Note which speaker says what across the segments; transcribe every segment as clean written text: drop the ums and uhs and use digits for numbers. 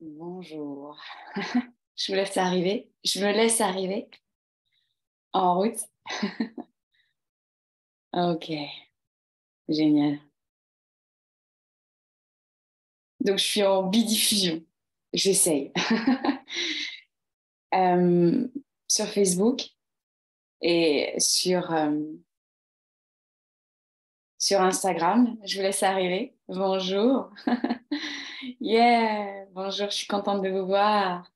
Speaker 1: Bonjour. Je vous laisse arriver. Je me laisse arriver en route. Ok, génial. Donc, je suis en bidiffusion. J'essaye. Euh, sur Facebook et sur Instagram. Je vous laisse arriver. Bonjour. Yeah, bonjour, je suis contente de vous voir.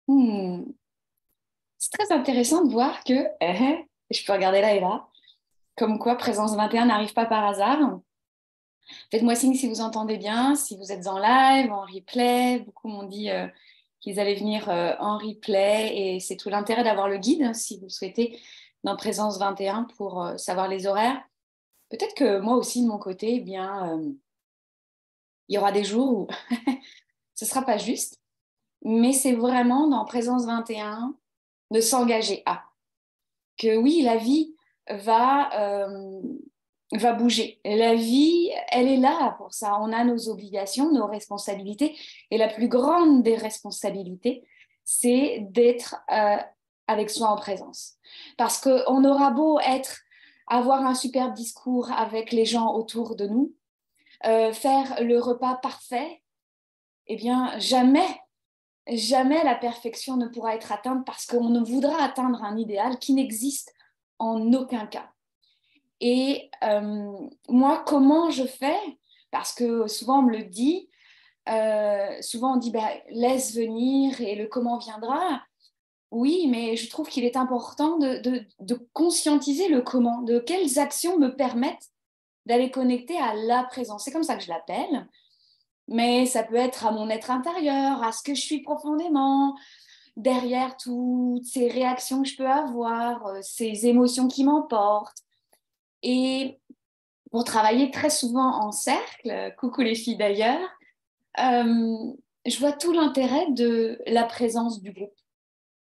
Speaker 1: Hmm, C'est très intéressant de voir que, je peux regarder là et là, comme quoi Présence 21 n'arrive pas par hasard. Faites-moi signe si vous entendez bien, si vous êtes en live, en replay. Beaucoup m'ont dit qu'ils allaient venir en replay et c'est tout l'intérêt d'avoir le guide, hein, si vous le souhaitez, dans Présence 21 pour savoir les horaires. Peut-être que moi aussi, de mon côté, eh bien, il y aura des jours où ce ne sera pas juste, mais c'est vraiment dans Présence 21 de s'engager à. Que oui, la vie va bouger. La vie, elle est là pour ça. On a nos obligations, nos responsabilités. Et la plus grande des responsabilités, c'est d'être avec soi en présence. Parce qu'on aura beau avoir un superbe discours avec les gens autour de nous, faire le repas parfait, eh bien, jamais la perfection ne pourra être atteinte parce qu'on ne voudra atteindre un idéal qui n'existe en aucun cas. Et moi, comment je fais? Parce que souvent on me le dit, souvent on dit bah, laisse venir et le comment viendra. Oui, mais je trouve qu'il est important de conscientiser le comment, de quelles actions me permettent d'aller connecter à la présence. C'est comme ça que je l'appelle, mais ça peut être à mon être intérieur, à ce que je suis profondément, derrière toutes ces réactions que je peux avoir, ces émotions qui m'emportent. Et pour travailler très souvent en cercle, coucou les filles d'ailleurs, je vois tout l'intérêt de la présence du groupe.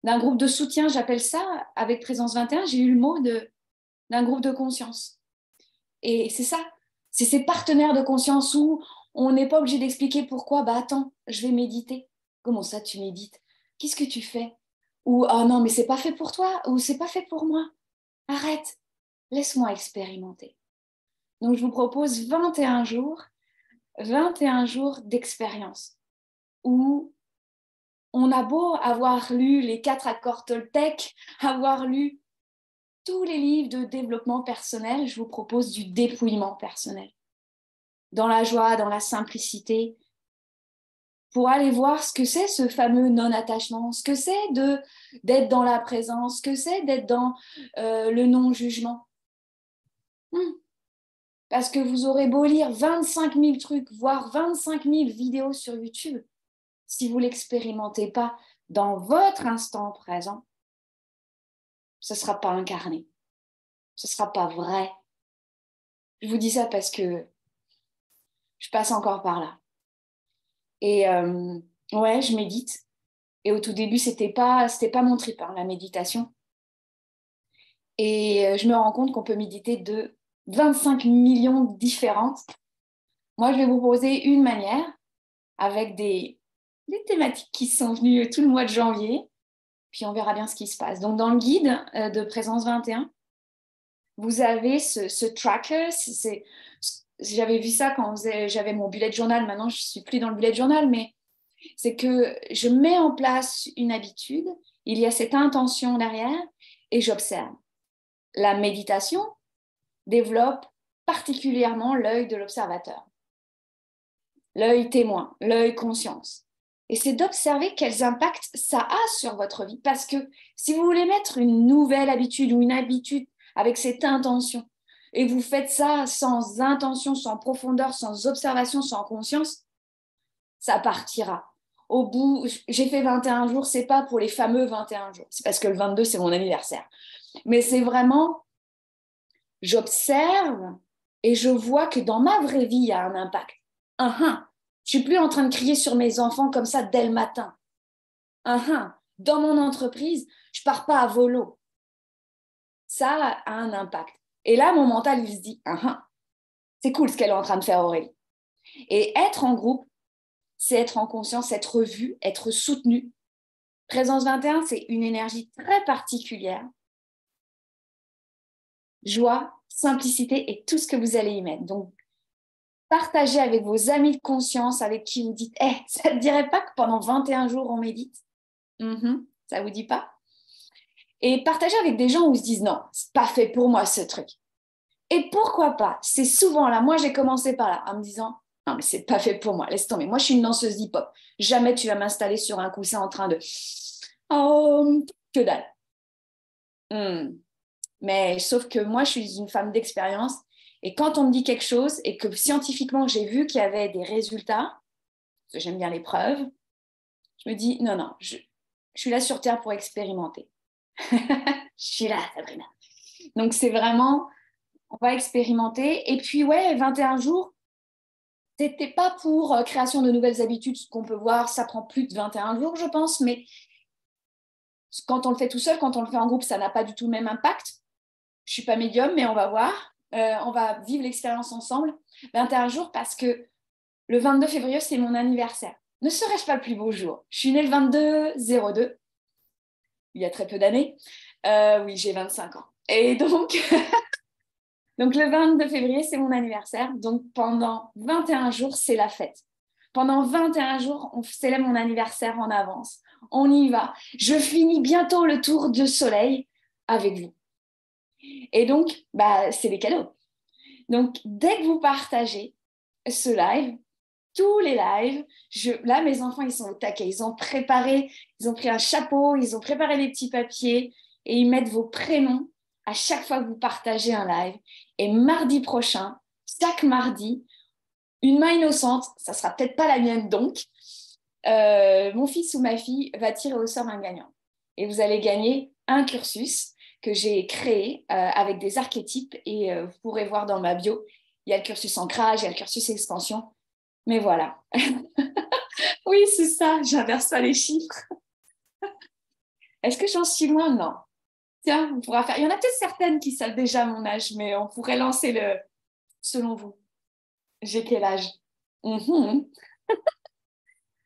Speaker 1: D'un groupe de soutien, j'appelle ça, avec Présence 21, j'ai eu le mot d'un groupe de conscience. Et c'est ça, c'est ces partenaires de conscience où on n'est pas obligé d'expliquer pourquoi, bah attends, je vais méditer. Comment ça tu médites? Qu'est-ce que tu fais? Ou oh non, mais c'est pas fait pour toi, ou c'est pas fait pour moi. Arrête, laisse-moi expérimenter. Donc je vous propose 21 jours d'expérience où on a beau avoir lu les 4 accords Toltec, avoir lu tous les livres de développement personnel, je vous propose du dépouillement personnel. Dans la joie, dans la simplicité, pour aller voir ce que c'est ce fameux non-attachement, ce que c'est d'être dans la présence, ce que c'est d'être dans le non-jugement. Parce que vous aurez beau lire 25 000 trucs, voire 25 000 vidéos sur YouTube, si vous ne l'expérimentez pas dans votre instant présent, ce ne sera pas incarné, ce ne sera pas vrai. Je vous dis ça parce que je passe encore par là. Et ouais, je médite. Et au tout début, c'était pas mon trip, hein, la méditation. Et je me rends compte qu'on peut méditer de 25 millions différentes. Moi, je vais vous proposer une manière avec des thématiques qui sont venues tout le mois de janvier. Puis on verra bien ce qui se passe. Donc, dans le guide de Présence 21, vous avez ce tracker. J'avais vu ça quand j'avais mon bullet journal. Maintenant, je ne suis plus dans le bullet journal, mais c'est que je mets en place une habitude. Il y a cette intention derrière et j'observe. La méditation développe particulièrement l'œil de l'observateur, l'œil témoin, l'œil conscience. Et c'est d'observer quels impacts ça a sur votre vie. Parce que si vous voulez mettre une nouvelle habitude ou une habitude avec cette intention, et vous faites ça sans intention, sans profondeur, sans observation, sans conscience, ça partira. Au bout, j'ai fait 21 jours, c'est pas pour les fameux 21 jours. C'est parce que le 22, c'est mon anniversaire. Mais c'est vraiment, j'observe et je vois que dans ma vraie vie, il y a un impact. Je suis plus en train de crier sur mes enfants comme ça dès le matin. Dans mon entreprise, je pars pas à volo. Ça a un impact. Et là, mon mental, il se dit, c'est cool ce qu'elle est en train de faire, Aurélie. Et être en groupe, c'est être en conscience, être vu, être soutenu. Présence 21, c'est une énergie très particulière. Joie, simplicité et tout ce que vous allez y mettre. Donc, partagez avec vos amis de conscience avec qui vous dites « ça ne te dirait pas que pendant 21 jours, on médite ?» Ça ne vous dit pas? Et partagez avec des gens où ils se disent « Non, c'est pas fait pour moi ce truc. » Et pourquoi pas? C'est souvent là, moi j'ai commencé par là, en me disant « Non, mais c'est pas fait pour moi, laisse tomber. Moi, je suis une danseuse hip-hop. Jamais tu vas m'installer sur un coussin en train de... Oh, que dalle. » Mais sauf que moi, je suis une femme d'expérience. Et quand on me dit quelque chose et que scientifiquement, j'ai vu qu'il y avait des résultats, parce que j'aime bien les preuves, je me dis, non, non, je suis là sur Terre pour expérimenter. Je suis là, Sabrina. Donc, c'est vraiment, on va expérimenter. Et puis, ouais, 21 jours, c'était pas pour création de nouvelles habitudes, ce qu'on peut voir, ça prend plus de 21 jours, je pense, mais quand on le fait tout seul, quand on le fait en groupe, ça n'a pas du tout le même impact. Je suis pas médium, mais on va voir. On va vivre l'expérience ensemble. 21 jours parce que le 22 février, c'est mon anniversaire. Ne serait-ce pas le plus beau jour? Je suis née le 22-02, il y a très peu d'années. Oui, j'ai 25 ans. Et donc, donc le 22 février, c'est mon anniversaire. Donc pendant 21 jours, c'est la fête. Pendant 21 jours, on célèbre mon anniversaire en avance. On y va. Je finis bientôt le tour de soleil avec vous. Et donc, c'est les cadeaux. Donc, dès que vous partagez ce live, tous les lives, là, mes enfants, ils sont au taquet. Ils ont préparé, ils ont pris un chapeau, ils ont préparé les petits papiers et ils mettent vos prénoms à chaque fois que vous partagez un live. Et mardi prochain, chaque mardi, une main innocente, ça sera peut-être pas la mienne donc, mon fils ou ma fille va tirer au sort un gagnant. Et vous allez gagner un cursus que j'ai créé avec des archétypes et vous pourrez voir dans ma bio, il y a le cursus ancrage, il y a le cursus expansion. Mais voilà. Oui, c'est ça, j'inverse pas les chiffres. Est-ce que j'en suis loin? Non. Tiens, on pourra faire. Il y en a peut-être certaines qui savent déjà mon âge, mais on pourrait lancer le selon vous. J'ai quel âge? Bon,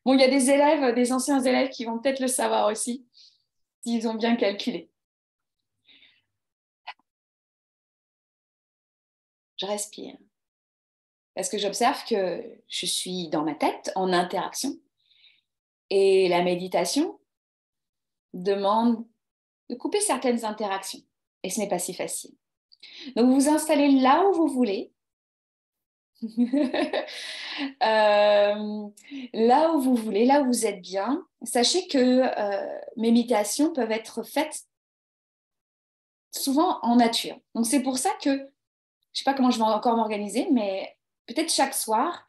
Speaker 1: il y a des élèves, des anciens élèves qui vont peut-être le savoir aussi, s'ils ont bien calculé. Je respire. Parce que j'observe que je suis dans ma tête, en interaction. Et la méditation demande de couper certaines interactions. Et ce n'est pas si facile. Donc, vous vous installez là où vous voulez. Là où vous voulez, là où vous êtes bien. Sachez que mes méditations peuvent être faites souvent en nature. Donc, c'est pour ça que, je ne sais pas comment je vais encore m'organiser, mais peut-être chaque soir,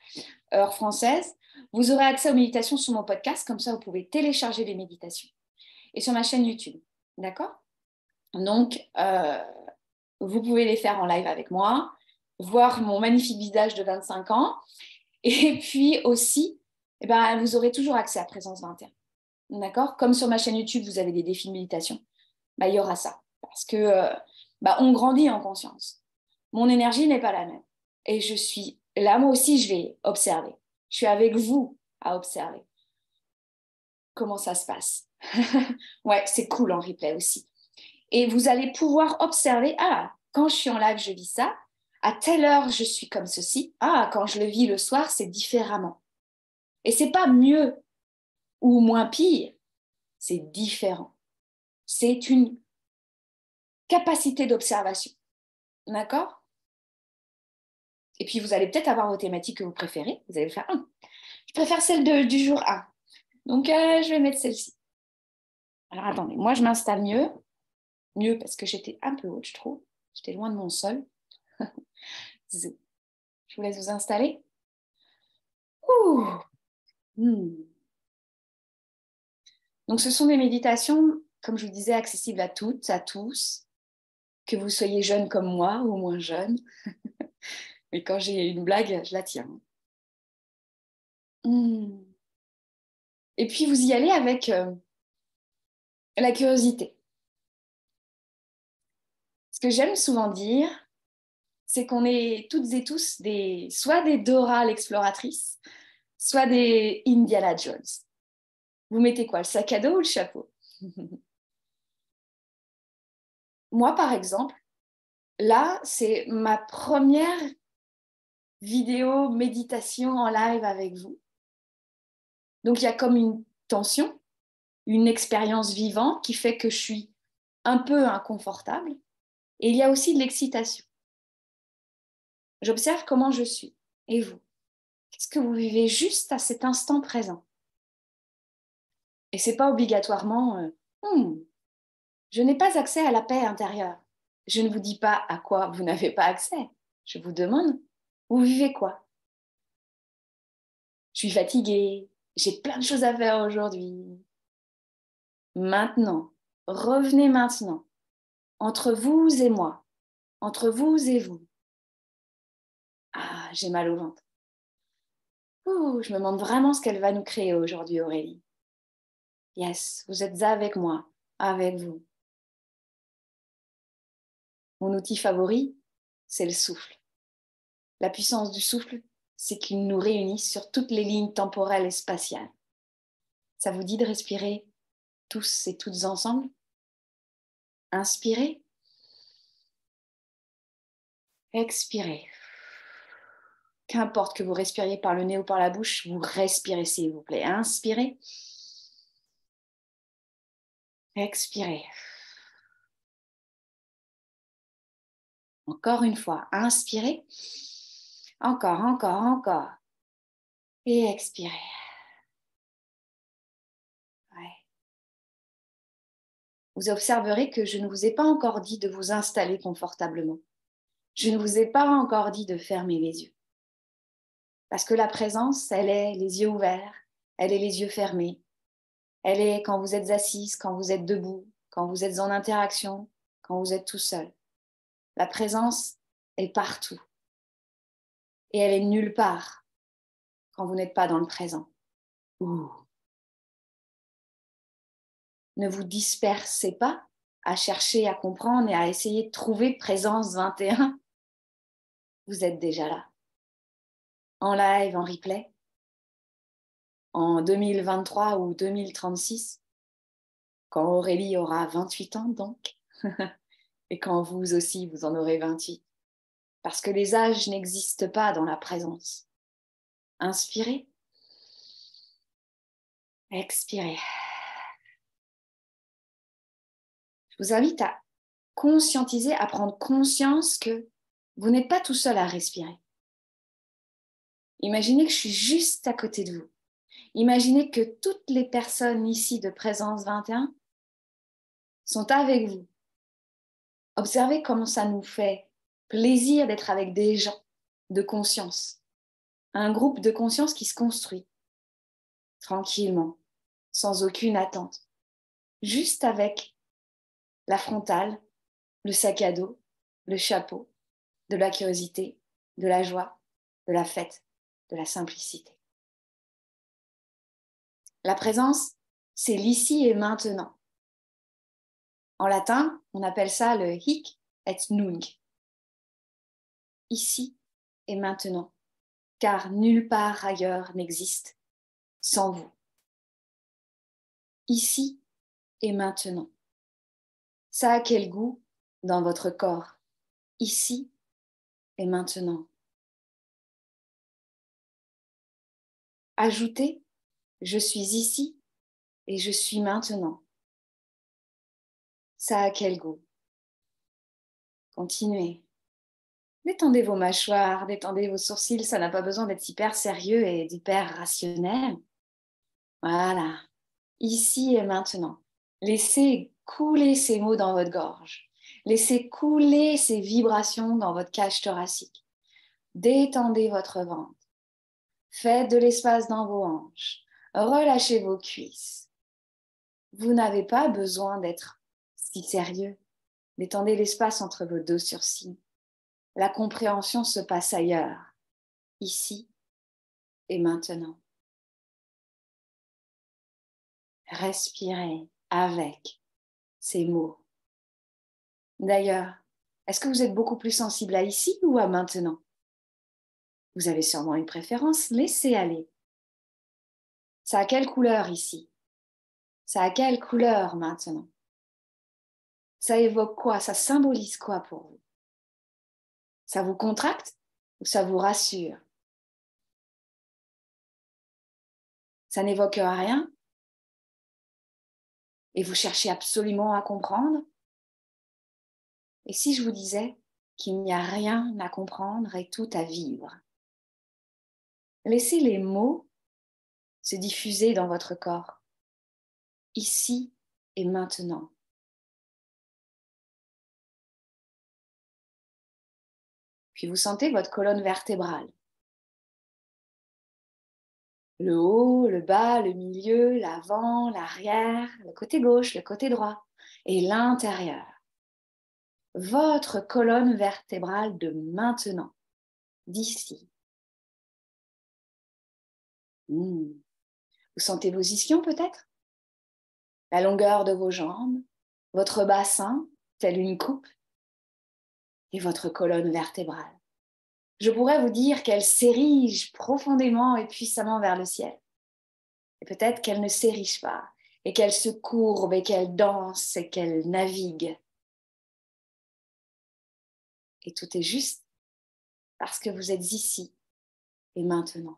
Speaker 1: heure française, vous aurez accès aux méditations sur mon podcast. Comme ça, vous pouvez télécharger les méditations. Et sur ma chaîne YouTube. D'accord? Donc, vous pouvez les faire en live avec moi, voir mon magnifique visage de 25 ans. Et puis aussi, vous aurez toujours accès à Présence 21. D'accord? Comme sur ma chaîne YouTube, vous avez des défis de méditation. Il y aura ça. Parce que on grandit en conscience. Mon énergie n'est pas la même. Et je suis là, moi aussi, je vais observer. Je suis avec vous à observer comment ça se passe. Ouais, c'est cool en replay aussi. Et vous allez pouvoir observer, quand je suis en live, je vis ça. À telle heure, je suis comme ceci. Quand je le vis le soir, c'est différemment. Et c'est pas mieux ou moins pire, c'est différent. C'est une capacité d'observation. D'accord? Et puis, vous allez peut-être avoir vos thématiques que vous préférez. Vous allez faire, je préfère celle du jour 1. Donc, je vais mettre celle-ci. Alors, attendez, moi, je m'installe mieux. Mieux parce que j'étais un peu haute, je trouve. J'étais loin de mon sol. Je vous laisse vous installer. Donc, ce sont des méditations, comme je vous disais, accessibles à toutes, à tous, que vous soyez jeune comme moi ou moins jeune. Mais quand j'ai une blague, je la tiens. Et puis, vous y allez avec la curiosité. Ce que j'aime souvent dire, c'est qu'on est toutes et tous soit des Dora l'exploratrice, soit des Indiana Jones. Vous mettez quoi, le sac à dos ou le chapeau? Moi, par exemple, là, c'est ma première vidéo méditation en live avec vous. Donc, il y a comme une tension, une expérience vivante qui fait que je suis un peu inconfortable. Et il y a aussi de l'excitation. J'observe comment je suis. Et vous? Qu'est-ce que vous vivez juste à cet instant présent? Et ce n'est pas obligatoirement je n'ai pas accès à la paix intérieure. Je ne vous dis pas à quoi vous n'avez pas accès. Je vous demande, vous vivez quoi? Je suis fatiguée, j'ai plein de choses à faire aujourd'hui. Maintenant, revenez maintenant, entre vous et moi, entre vous et vous. Ah, j'ai mal au ventre. Ouh, je me demande vraiment ce qu'elle va nous créer aujourd'hui, Aurélie. Yes, vous êtes avec moi, avec vous. Mon outil favori, c'est le souffle. La puissance du souffle, c'est qu'il nous réunit sur toutes les lignes temporelles et spatiales. Ça vous dit de respirer tous et toutes ensemble? Inspirez. Expirez. Qu'importe que vous respiriez par le nez ou par la bouche, vous respirez s'il vous plaît. Inspirez. Expirez. Encore une fois, inspirez. Encore, encore, encore. Et expirez. Ouais. Vous observerez que je ne vous ai pas encore dit de vous installer confortablement. Je ne vous ai pas encore dit de fermer les yeux. Parce que la présence, elle est les yeux ouverts, elle est les yeux fermés. Elle est quand vous êtes assise, quand vous êtes debout, quand vous êtes en interaction, quand vous êtes tout seul. La présence est partout. Et elle est nulle part quand vous n'êtes pas dans le présent. Ouh. Ne vous dispersez pas à chercher à comprendre et à essayer de trouver présence 21. Vous êtes déjà là. En live, en replay, en 2023 ou 2036, quand Aurélie aura 28 ans donc, et quand vous aussi vous en aurez 28. Parce que les âges n'existent pas dans la présence. Inspirez. Expirez. Je vous invite à conscientiser, à prendre conscience que vous n'êtes pas tout seul à respirer. Imaginez que je suis juste à côté de vous. Imaginez que toutes les personnes ici de Présence 21 sont avec vous. Observez comment ça nous fait plaisir d'être avec des gens de conscience. Un groupe de conscience qui se construit tranquillement, sans aucune attente, juste avec la frontale, le sac à dos, le chapeau, de la curiosité, de la joie, de la fête, de la simplicité. La présence, c'est l'ici et maintenant. En latin, on appelle ça le hic et nunc. Ici et maintenant, car nulle part ailleurs n'existe sans vous. Ici et maintenant. Ça a quel goût dans votre corps? Ici et maintenant. Ajoutez, je suis ici et je suis maintenant. Ça a quel goût? Continuez. Détendez vos mâchoires, détendez vos sourcils, ça n'a pas besoin d'être hyper sérieux et hyper rationnel. Voilà, ici et maintenant. Laissez couler ces mots dans votre gorge. Laissez couler ces vibrations dans votre cage thoracique. Détendez votre ventre. Faites de l'espace dans vos hanches. Relâchez vos cuisses. Vous n'avez pas besoin d'être si sérieux. Détendez l'espace entre vos deux sourcils. La compréhension se passe ailleurs, ici et maintenant. Respirez avec ces mots. D'ailleurs, est-ce que vous êtes beaucoup plus sensible à ici ou à maintenant? Vous avez sûrement une préférence, laissez aller. Ça a quelle couleur ici? Ça a quelle couleur maintenant? Ça évoque quoi? Ça symbolise quoi pour vous? Ça vous contracte ou ça vous rassure? Ça n'évoque rien et vous cherchez absolument à comprendre? Et si je vous disais qu'il n'y a rien à comprendre et tout à vivre? Laissez les mots se diffuser dans votre corps, ici et maintenant. Puis vous sentez votre colonne vertébrale. Le haut, le bas, le milieu, l'avant, l'arrière, le côté gauche, le côté droit et l'intérieur. Votre colonne vertébrale de maintenant, d'ici. Vous sentez vos ischions peut-être? La longueur de vos jambes, votre bassin, tel une coupe, et votre colonne vertébrale. Je pourrais vous dire qu'elle s'érige profondément et puissamment vers le ciel. Et peut-être qu'elle ne s'érige pas, et qu'elle se courbe, et qu'elle danse, et qu'elle navigue. Et tout est juste parce que vous êtes ici et maintenant.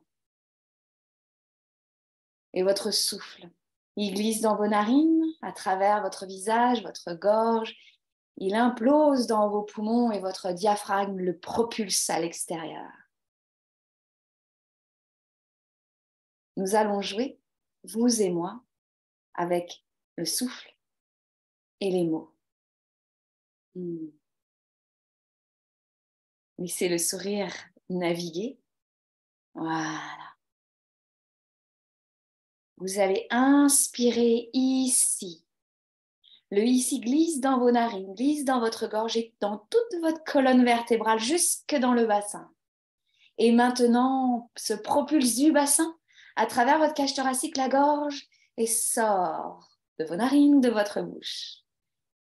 Speaker 1: Et votre souffle, il glisse dans vos narines, à travers votre visage, votre gorge. Il implose dans vos poumons et votre diaphragme le propulse à l'extérieur. Nous allons jouer, vous et moi, avec le souffle et les mots. Laissez le sourire naviguer. Voilà. Vous allez inspirer ici. Le ici glisse dans vos narines, glisse dans votre gorge et dans toute votre colonne vertébrale, jusque dans le bassin. Et maintenant, se propulse du bassin à travers votre cage thoracique, la gorge, et sort de vos narines, de votre bouche.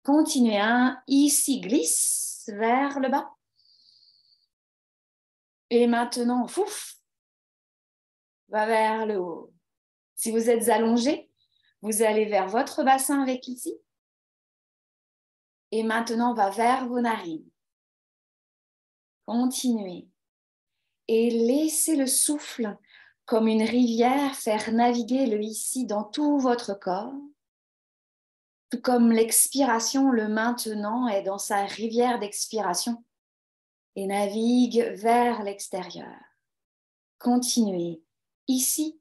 Speaker 1: Continuez, ici glisse vers le bas. Et maintenant, va vers le haut. Si vous êtes allongé, vous allez vers votre bassin avec ici. Et maintenant, va vers vos narines. Continuez. Et laissez le souffle comme une rivière faire naviguer le ici dans tout votre corps. Tout comme l'expiration, le maintenant est dans sa rivière d'expiration et navigue vers l'extérieur. Continuez ici.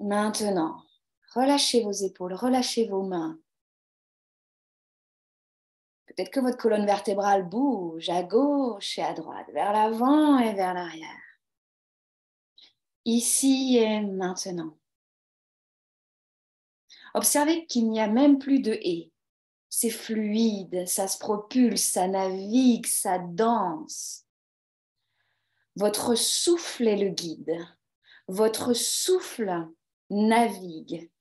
Speaker 1: Maintenant, relâchez vos épaules, relâchez vos mains. Peut-être que votre colonne vertébrale bouge à gauche et à droite, vers l'avant et vers l'arrière. Ici et maintenant. Observez qu'il n'y a même plus de et. C'est fluide, ça se propulse, ça navigue, ça danse. Votre souffle est le guide. Votre souffle navigue.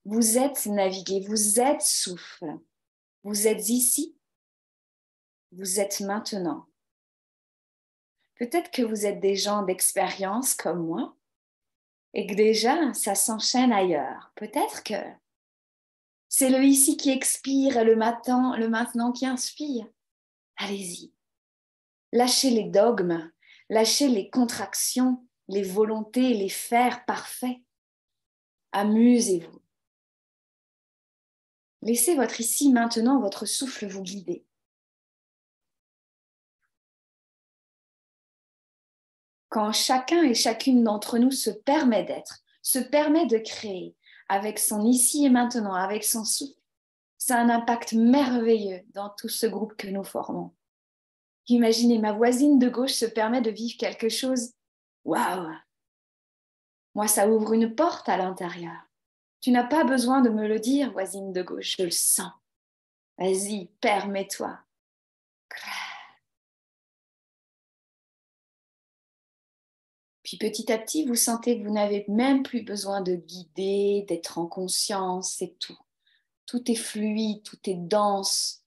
Speaker 1: Vous êtes navigué, vous êtes souffle. Vous êtes ici. Vous êtes maintenant. Peut-être que vous êtes des gens d'expérience comme moi et que déjà ça s'enchaîne ailleurs. Peut-être que c'est le ici qui expire et le maintenant qui inspire. Allez-y. Lâchez les dogmes, lâchez les contractions, les volontés, les faire parfaits. Amusez-vous. Laissez votre ici maintenant, votre souffle vous guider. Quand chacun et chacune d'entre nous se permet d'être, se permet de créer avec son ici et maintenant, avec son souffle, ça a un impact merveilleux dans tout ce groupe que nous formons. Imaginez, ma voisine de gauche se permet de vivre quelque chose. Waouh! Moi, ça ouvre une porte à l'intérieur. Tu n'as pas besoin de me le dire, voisine de gauche, je le sens. Vas-y, permets-toi. Puis petit à petit, vous sentez que vous n'avez même plus besoin de guider, d'être en conscience, c'est tout. Tout est fluide, tout est dense,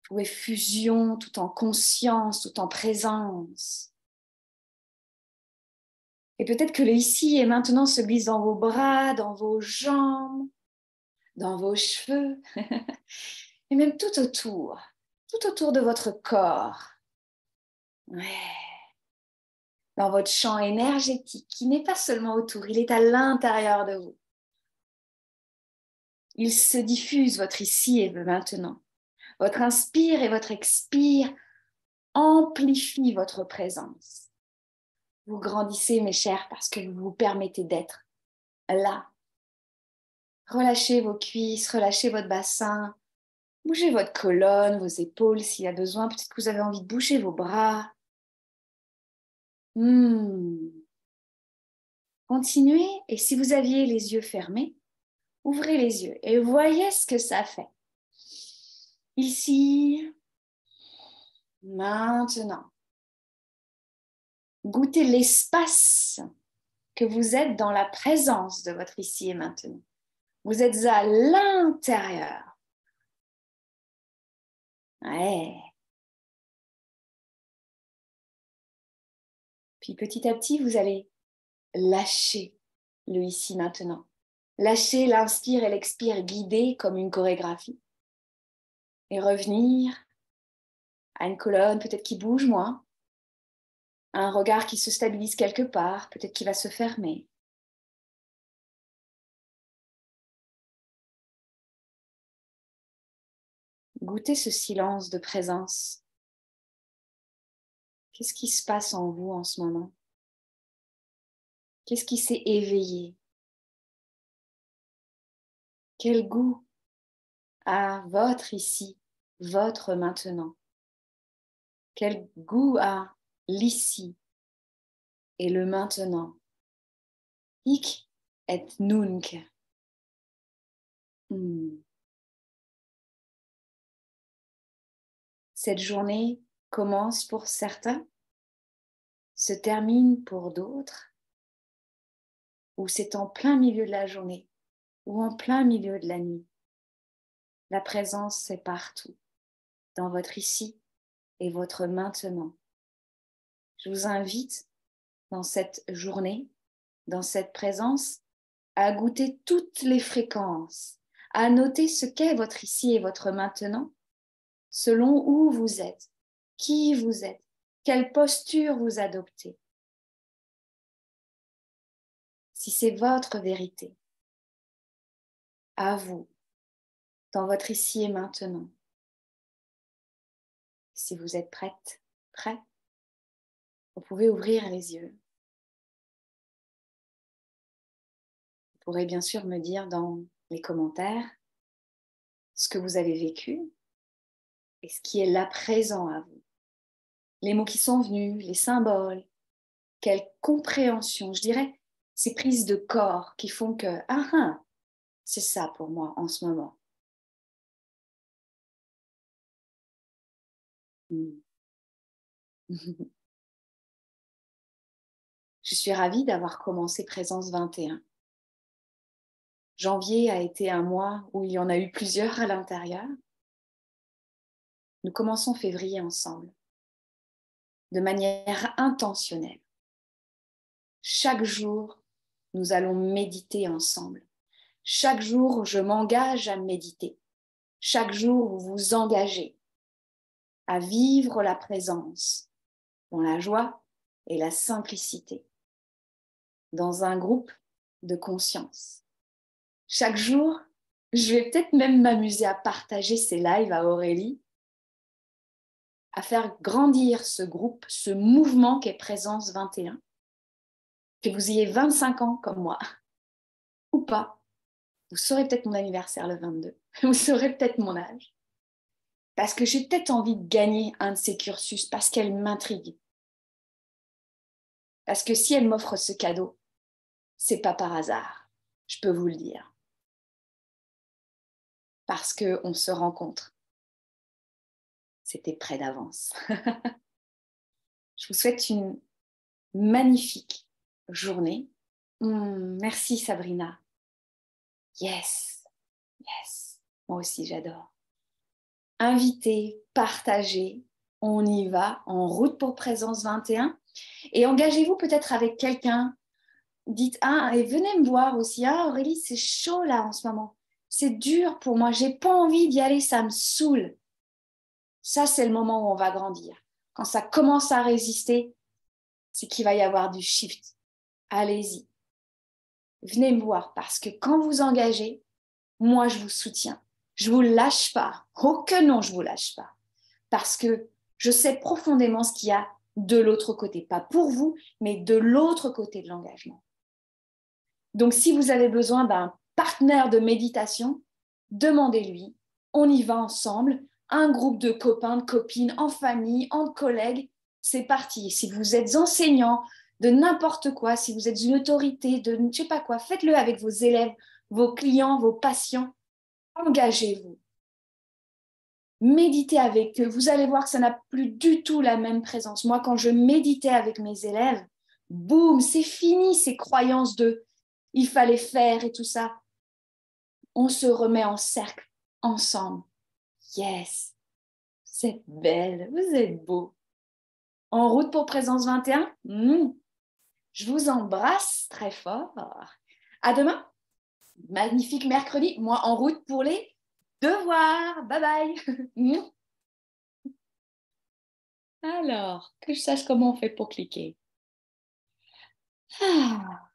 Speaker 1: tout est fusion, tout en conscience, tout en présence. Et peut-être que le ici et maintenant se glisse dans vos bras, dans vos jambes, dans vos cheveux, et même tout autour de votre corps. Ouais. Dans votre champ énergétique qui n'est pas seulement autour, il est à l'intérieur de vous. Il se diffuse votre ici et maintenant. Votre inspire et votre expire amplifient votre présence. Vous grandissez, mes chers, parce que vous vous permettez d'être là. Relâchez vos cuisses, relâchez votre bassin, bougez votre colonne, vos épaules s'il y a besoin. Peut-être que vous avez envie de bouger vos bras. Continuez, et si vous aviez les yeux fermés, ouvrez les yeux et voyez ce que ça fait. Ici, maintenant. Goûtez l'espace que vous êtes dans la présence de votre ici et maintenant. Vous êtes à l'intérieur. Ouais. Puis petit à petit, vous allez lâcher le ici maintenant. Lâcher l'inspire et l'expire guidés comme une chorégraphie. Et revenir à une colonne peut-être qui bouge moins. Un regard qui se stabilise quelque part, peut-être qui va se fermer. Goûtez ce silence de présence. Qu'est-ce qui se passe en vous en ce moment? Qu'est-ce qui s'est éveillé? Quel goût a votre ici, votre maintenant? Quel goût a l'ici et le maintenant? Hic et nunc. Cette journée commence pour certains, se termine pour d'autres, ou c'est en plein milieu de la journée, ou en plein milieu de la nuit. La présence, c'est partout, dans votre ici et votre maintenant. Je vous invite, dans cette journée, dans cette présence, à goûter toutes les fréquences, à noter ce qu'est votre ici et votre maintenant, selon où vous êtes, qui vous êtes, quelle posture vous adoptez. Si c'est votre vérité, à vous, dans votre ici et maintenant. Si vous êtes prête, prêt, vous pouvez ouvrir les yeux. Vous pourrez bien sûr me dire dans les commentaires ce que vous avez vécu et ce qui est là présent à vous. Les mots qui sont venus, les symboles, quelle compréhension, je dirais, ces prises de corps qui font que, c'est ça pour moi en ce moment. Je suis ravie d'avoir commencé Présence 21. Janvier a été un mois où il y en a eu plusieurs à l'intérieur. Nous commençons février ensemble, de manière intentionnelle. Chaque jour, nous allons méditer ensemble. Chaque jour, je m'engage à méditer. Chaque jour, vous vous engagez à vivre la présence dans la joie et la simplicité, dans un groupe de conscience. Chaque jour, je vais peut-être même m'amuser à partager ces lives à Aurélie, à faire grandir ce groupe, ce mouvement qu'est Présence 21, que vous ayez 25 ans comme moi, ou pas. Vous saurez peut-être mon anniversaire le 22, vous saurez peut-être mon âge, parce que j'ai peut-être envie de gagner un de ces cursus, parce qu'elle m'intrigue. Parce que si elle m'offre ce cadeau, c'est pas par hasard, je peux vous le dire. Parce qu'on se rencontre. C'était près d'avance. Je vous souhaite une magnifique journée. Merci Sabrina. Yes, yes. Moi aussi j'adore. Invitez, partagez. On y va en route pour Présence 21. Et engagez-vous peut-être avec quelqu'un dites et venez me voir aussi. Aurélie, c'est chaud là en ce moment. C'est dur pour moi. J'ai pas envie d'y aller, ça me saoule. Ça, c'est le moment où on va grandir. Quand ça commence à résister, c'est qu'il va y avoir du shift. Allez-y. Venez me voir parce que quand vous engagez, moi, je vous soutiens. Je vous lâche pas. Oh que non, je vous lâche pas. Parce que je sais profondément ce qu'il y a de l'autre côté. Pas pour vous, mais de l'autre côté de l'engagement. Donc, si vous avez besoin d'un partenaire de méditation, demandez-lui. On y va ensemble. Un groupe de copains, de copines, en famille, en collègues. C'est parti. Si vous êtes enseignant de n'importe quoi, si vous êtes une autorité de je sais pas quoi, faites-le avec vos élèves, vos clients, vos patients. Engagez-vous. Méditez avec eux. Vous allez voir que ça n'a plus du tout la même présence. Moi, quand je méditais avec mes élèves, boum, c'est fini ces croyances de il fallait faire et tout ça. On se remet en cercle ensemble. Yes, vous êtes belle, vous êtes beau. En route pour Présence 21 Je vous embrasse très fort. À demain. Magnifique mercredi. Moi, en route pour les devoirs. Bye bye. Alors, que je sache comment on fait pour cliquer. Ah.